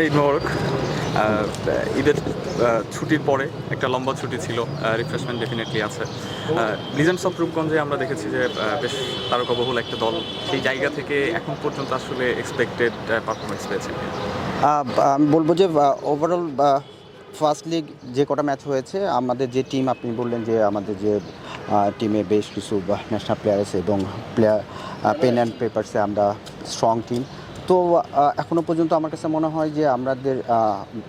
ঈদ মোবারক। ঈদের ছুটির পরে একটা লম্বা ছুটি ছিল, রিফ্রেশমেন্ট ডেফিনেটলি আছে। লিজেন্ডস অফ রূপগঞ্জে আমরা দেখেছি যে বেশ তারকাবহুল একটা দল, সেই জায়গা থেকে এখন পর্যন্ত আসলে এক্সপেক্টেড পারফরমেন্স পেয়েছে। আমি বলবো যে ওভারঅল ফার্স্ট লিগ যে কটা ম্যাচ হয়েছে, আমাদের যে টিম আপনি বললেন যে আমাদের যে টিমে বেশ কিছু ন্যাশনাল প্লেয়ার আছে এবং পেন অ্যান্ড পেপারসে আমরা স্ট্রং টিম। তো এখনও পর্যন্ত আমার কাছে মনে হয় যে আমাদের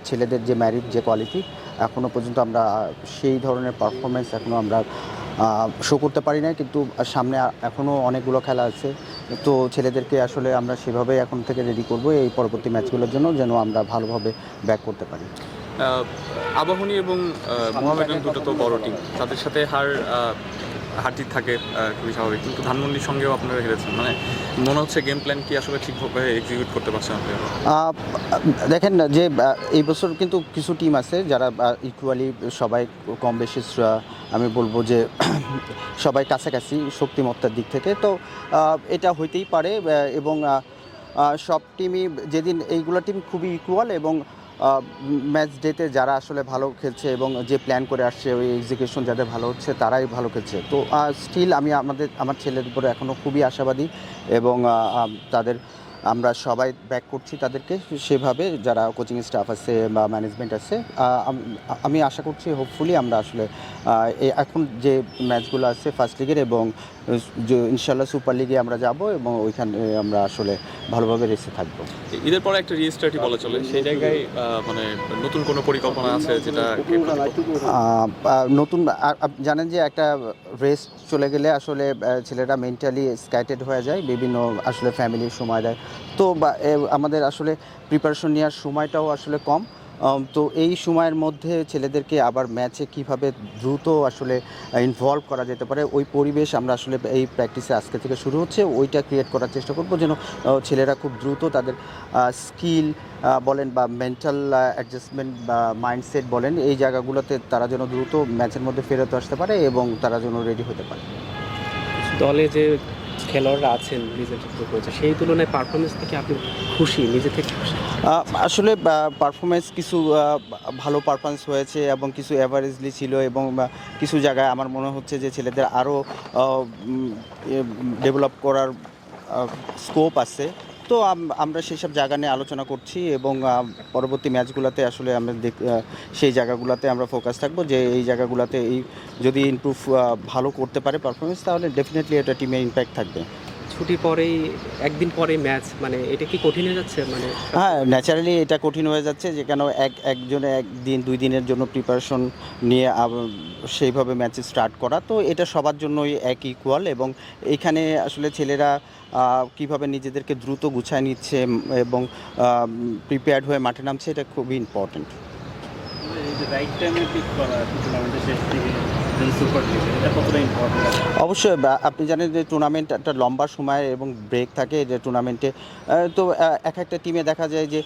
ছেলেদের যে ম্যারিট যে কোয়ালিটি, এখনও পর্যন্ত আমরা সেই ধরনের পারফরমেন্স এখনও আমরা শো করতে পারি না, কিন্তু সামনে এখনও অনেকগুলো খেলা আছে। তো ছেলেদেরকে আসলে আমরা সেভাবে এখন থেকে রেডি করব এই পরবর্তী ম্যাচগুলোর জন্য, যেন আমরা ভালোভাবে ব্যাক করতে পারি। আবাহনী এবং মোহামেডান দুটো তো বড় টিম, তাদের সাথে হারজিত থাকে, খুবই স্বাভাবিক। কিন্তু ধানমন্ডির সঙ্গেও আপনারা হেরেছেন, মানে মনে হচ্ছে গেম প্ল্যান কি আসলে ঠিকভাবে এক্সিকিউট করতে পারছেন আপনি? দেখেন না যে এই বছর কিন্তু কিছু টিম আছে যারা ইকুয়ালি সবাই কম বেশি আমি বলবো যে সবাই কাছাকাছি শক্তিমত্তার দিক থেকে। তো এটা হইতেই পারে এবং সব টিমই যেদিন এইগুলো টিম খুবই ইকুয়াল এবং ম্যাচ ডেতে যারা আসলে ভালো খেলছে এবং যে প্ল্যান করে আসছে ওই এক্সিকিউশন যাদের ভালো হচ্ছে তারাই ভালো খেলছে। তো স্টিল আমি আমার ছেলের উপরে এখনও খুবই আশাবাদী এবং তাদের আমরা সবাই ব্যাক করছি তাদেরকে সেভাবে, যারা কোচিং স্টাফ আছে বা ম্যানেজমেন্ট আছে। আমি আশা করছি হোপফুলি আমরা আসলে এখন যে ম্যাচগুলো আছে ফার্স্ট লিগের এবং ইনশাল্লাহ সুপার লিগে আমরা যাব এবং ওইখানে আমরা আসলে ভালোভাবে রেসে থাকবো। ঈদের পরে একটা রিস্টার্টই বলা চলে, সেই জায়গায় মানে নতুন কোনো পরিকল্পনা আছে যেটা নতুন? জানেন যে একটা রেস্ট চলে গেলে আসলে ছেলেরা মেন্টালি স্ক্যাটেড হয়ে যায়, বিভিন্ন আসলে ফ্যামিলির সময় দেয়। তো আমাদের আসলে প্রিপারেশন নেওয়ার সময়টাও আসলে কম। তো এই সময়ের মধ্যে ছেলেদেরকে আবার ম্যাচে কিভাবে দ্রুত আসলে ইনভলভ করা যেতে পারে, ওই পরিবেশ আমরা আসলে এই প্র্যাকটিসে আজকে থেকে শুরু হচ্ছে, ওইটা ক্রিয়েট করার চেষ্টা করব, যেন ছেলেরা খুব দ্রুত তাদের স্কিল বলেন বা মেন্টাল অ্যাডজাস্টমেন্ট বা মাইন্ডসেট বলেন, এই জায়গাগুলোতে তারা যেন দ্রুত ম্যাচের মধ্যে ফেরত আসতে পারে এবং তারা যেন রেডি হতে পারে। দলে যে খেলোয়াড়রা আছেন নিজের করেছে, সেই তুলনায় পারফরমেন্স থেকে আপনি খুশি, নিজে থেকে খুশি? আসলে পারফরমেন্স কিছু ভালো পারফরমেন্স হয়েছে এবং কিছু অ্যাভারেজলি ছিল এবং কিছু জায়গায় আমার মনে হচ্ছে যে ছেলেদের আরও ডেভেলপ করার স্কোপ আছে। তো আমরা সেই সব জায়গা নিয়ে আলোচনা করছি এবং পরবর্তী ম্যাচগুলোতে আসলে আমরা সেই জায়গাগুলোতে আমরা ফোকাস থাকবো, যে এই জায়গাগুলোতে যদি ইমপ্রুভ ভালো করতে পারে পারফরমেন্স, তাহলে ডেফিনেটলি এটা টিমে ইম্প্যাক্ট থাকবে। ছুটি পরেই একদিন পরে ম্যাচ, মানে এটা কি কঠিন হয়ে যাচ্ছে? মানে হ্যাঁ, ন্যাচারালি এটা কঠিন হয়ে যাচ্ছে, যে কেন একজনে একদিন 2 দিনের জন্য প্রিপারেশন নিয়ে সেইভাবে ম্যাচে স্টার্ট করা, তো এটা সবার জন্যই এক ইকুয়াল। এবং এইখানে আসলে ছেলেরা কীভাবে নিজেদেরকে দ্রুত গুছায় নিচ্ছে এবং প্রিপেয়ার্ড হয়ে মাঠে নামছে, এটা খুবই ইম্পর্ট্যান্ট। অবশ্যই আপনি জানেন যে টুর্নামেন্ট একটা লম্বা সময় এবং ব্রেক থাকে যে টুর্নামেন্টে। তো এক একটা টিমে দেখা যায় যে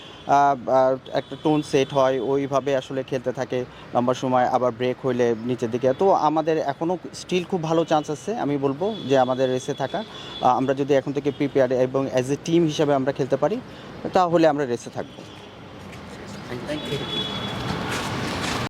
একটা টোন সেট হয়, ওইভাবে আসলে খেলতে থাকে লম্বা সময়, আবার ব্রেক হইলে নিচের দিকে। তো আমাদের এখনও স্টিল খুব ভালো চান্স আছে, আমি বলবো যে আমাদের রেসে থাকা। আমরা যদি এখন থেকে প্রিপেয়ার এবং অ্যাজ এ টিম হিসাবে আমরা খেলতে পারি, তাহলে আমরা রেসে থাকবো। Thank you.